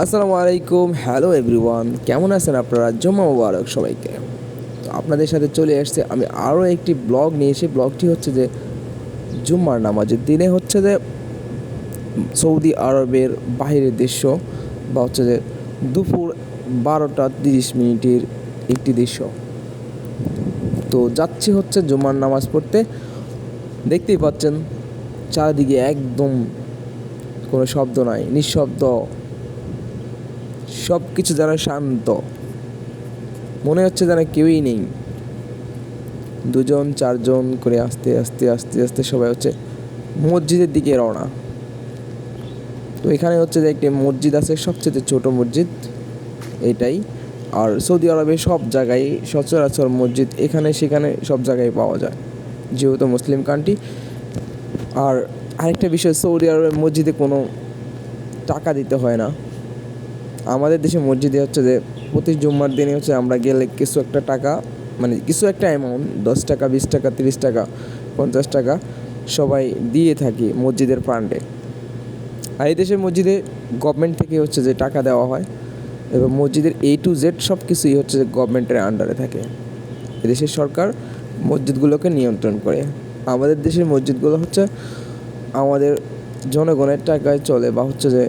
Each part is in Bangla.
আসসালামু আলাইকুম, হ্যালো এভরিওয়ান, কেমন আছেন আপনারা? জুম্মা মুবারক সবাইকে। তো আপনাদের সাথে চলে আসছে আমি আরও একটি ব্লগ নিয়ে এসে, ব্লগটি হচ্ছে যে জুম্মার নামাজের দিনে হচ্ছে যে সৌদি আরবের বাইরের দৃশ্য, বা হচ্ছে যে দুপুর 12:30 একটি দৃশ্য। তো যাচ্ছি হচ্ছে জুম্মার নামাজ পড়তে। দেখতেই পাচ্ছেন চারিদিকে একদম কোনো শব্দ নাই, নিঃশব্দ, সব কিছু যেন শান্ত, মনে হচ্ছে যেন কেউই নেই। দুজন চারজন করে আস্তে আস্তে আস্তে আস্তে সবাই হচ্ছে মসজিদের দিকে রওনা। তো এখানে হচ্ছে যে একটি মসজিদ আছে, সবচেয়ে ছোট মসজিদ এটাই। আর সৌদি আরবে সব জায়গায় সচরাচর মসজিদ এখানে সেখানে সব জায়গায় পাওয়া যায়, যেহেতু মুসলিম কান্ট্রি। আর আরেকটা বিষয়, সৌদি আরবের মসজিদে কোনো টাকা দিতে হয় না। আমাদের দেশে মসজিদে হচ্ছে যে প্রতি জুম্মার দিনে হচ্ছে আমরা গেলে কিছু একটা টাকা, মানে কিছু একটা অ্যামাউন্ট, 10 টাকা, 20 টাকা, 30 টাকা, 50 টাকা সবাই দিয়ে থাকি মসজিদের ফান্ডে। আর এই দেশের মসজিদে গভর্নমেন্ট থেকে হচ্ছে যে টাকা দেওয়া হয়, এবং মসজিদের A to Z সব কিছুই হচ্ছে যে গভর্নমেন্টের আন্ডারে থাকে। এদেশের সরকার মসজিদগুলোকে নিয়ন্ত্রণ করে। আমাদের দেশের মসজিদগুলো হচ্ছে আমাদের জনগণের টাকায় চলে, বা হচ্ছে যে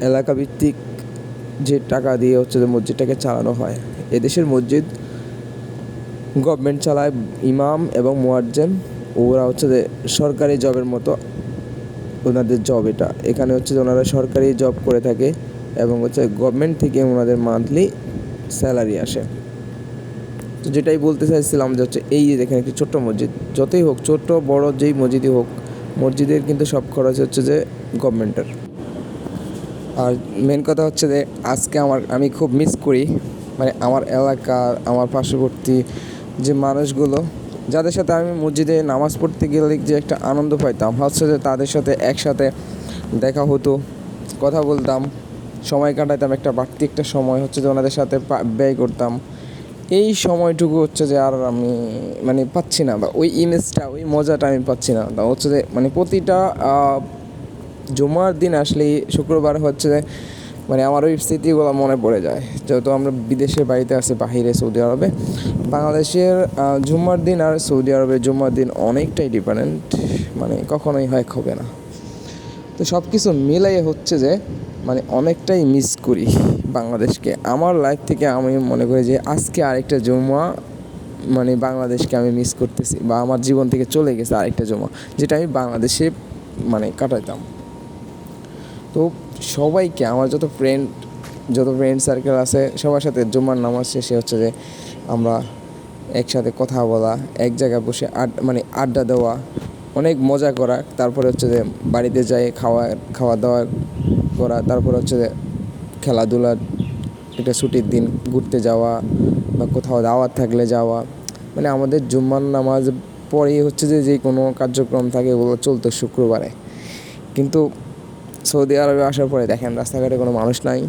এলাকা ভিত্তিক যে টাকা দিয়ে হচ্ছে যে মসজিদটাকে চালানো হয়। এদেশের মসজিদ গভর্নমেন্ট চালায়, ইমাম এবং মুয়াজ্জিন, ওরা হচ্ছে যে সরকারি জবের মতো ওনাদের জব। এটা এখানে হচ্ছে যে ওনারা সরকারি জব করে থাকে, এবং হচ্ছে গভর্নমেন্ট থেকে ওনাদের মান্থলি স্যালারি আসে। তো যেটাই বলতে চাইছিলাম যে হচ্ছে এই যে দেখেন একটি ছোট্ট মসজিদ, যতই হোক ছোট বড় যেই মসজিদই হোক, মসজিদের কিন্তু সব খরচ হচ্ছে যে গভর্নমেন্টের। আর মেন কথা হচ্ছে যে আজকে আমি খুব মিস করি, মানে আমার এলাকার, আমার পার্শ্ববর্তী যে মানুষগুলো, যাদের সাথে আমি মসজিদে নামাজ পড়তে গেলে যে একটা আনন্দ পাইতাম, হচ্ছে যে তাদের সাথে একসাথে দেখা হতো, কথা বলতাম, সময় কাটাইতাম, একটা বাড়তি একটা সময় হচ্ছে যে ওনাদের সাথে ব্যয় করতাম। এই সময়টুকু হচ্ছে যে আর আমি মানে পাচ্ছি না, বা ওই ইমেজটা, ওই মজাটা আমি পাচ্ছি না। তা হচ্ছে যে মানে প্রতিটা জুমার দিন আসলেই, শুক্রবার হচ্ছে মানে আমার ওই স্মৃতিগুলো মনে পড়ে যায়। যেহেতু আমরা বিদেশের বাড়িতে আছি, বাহিরে সৌদি আরবে, বাংলাদেশের জুম্মার দিন আর সৌদি আরবের জুম্মার দিন অনেকটাই ডিফারেন্ট, মানে কখনোই এক হবে না। তো সব কিছু মিলাই হচ্ছে যে মানে অনেকটাই মিস করি বাংলাদেশকে। আমার লাইফ থেকে আমি মনে করি যে আজকে আরেকটা জুম্মা, মানে বাংলাদেশকে আমি মিস করতেছি, বা আমার জীবন থেকে চলে গেছে আরেকটা জুম্মা, যেটা আমি বাংলাদেশে মানে কাটাইতাম। তো সবাইকে, আমার যত ফ্রেন্ড সার্কেল আছে, সবার সাথে জুম্মার নামাজ শেষে হচ্ছে যে আমরা একসাথে কথা বলা, এক জায়গায় বসে মানে আড্ডা দেওয়া, অনেক মজা করা, তারপরে হচ্ছে যে বাড়িতে যাই খাওয়া দাওয়া করা, তারপরে হচ্ছে যে খেলাধুলা, একটা ছুটির দিন ঘুরতে যাওয়া, বা কোথাও দাওয়াত থাকলে যাওয়া। মানে আমাদের জুম্মার নামাজ পরেই হচ্ছে যে কোনো কার্যক্রম থাকে ওগুলো চলতো শুক্রবারে। কিন্তু সৌদি আরবে আসার পরে দেখেন রাস্তাঘাটে কোনো মানুষ নাই,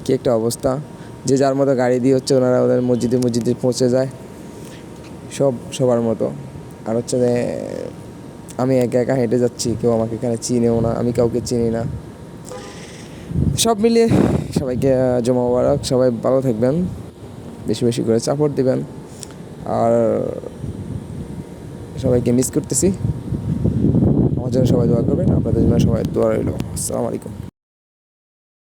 কী একটা অবস্থা। যে যার মতো গাড়ি দিয়ে হচ্ছে ওনারা ওদের মসজিদে পৌঁছে যায়, সবার মতো। আর হচ্ছে যে আমি একা একা হেঁটে যাচ্ছি, কেউ আমাকে এখানে চিনেও না, আমি কাউকে চিনি না। সব মিলিয়ে সবাইকে জুমা মুবারক, সবাই ভালো থাকবেন, বেশি বেশি করে সাপোর্ট দিবেন। আর সবাইকে মিস করতেছি, আমার জন্য সবাই দোয়া করবেন, আপনাদের জন্য সবাই দোয়া রইল। আসসালামু আলাইকুম।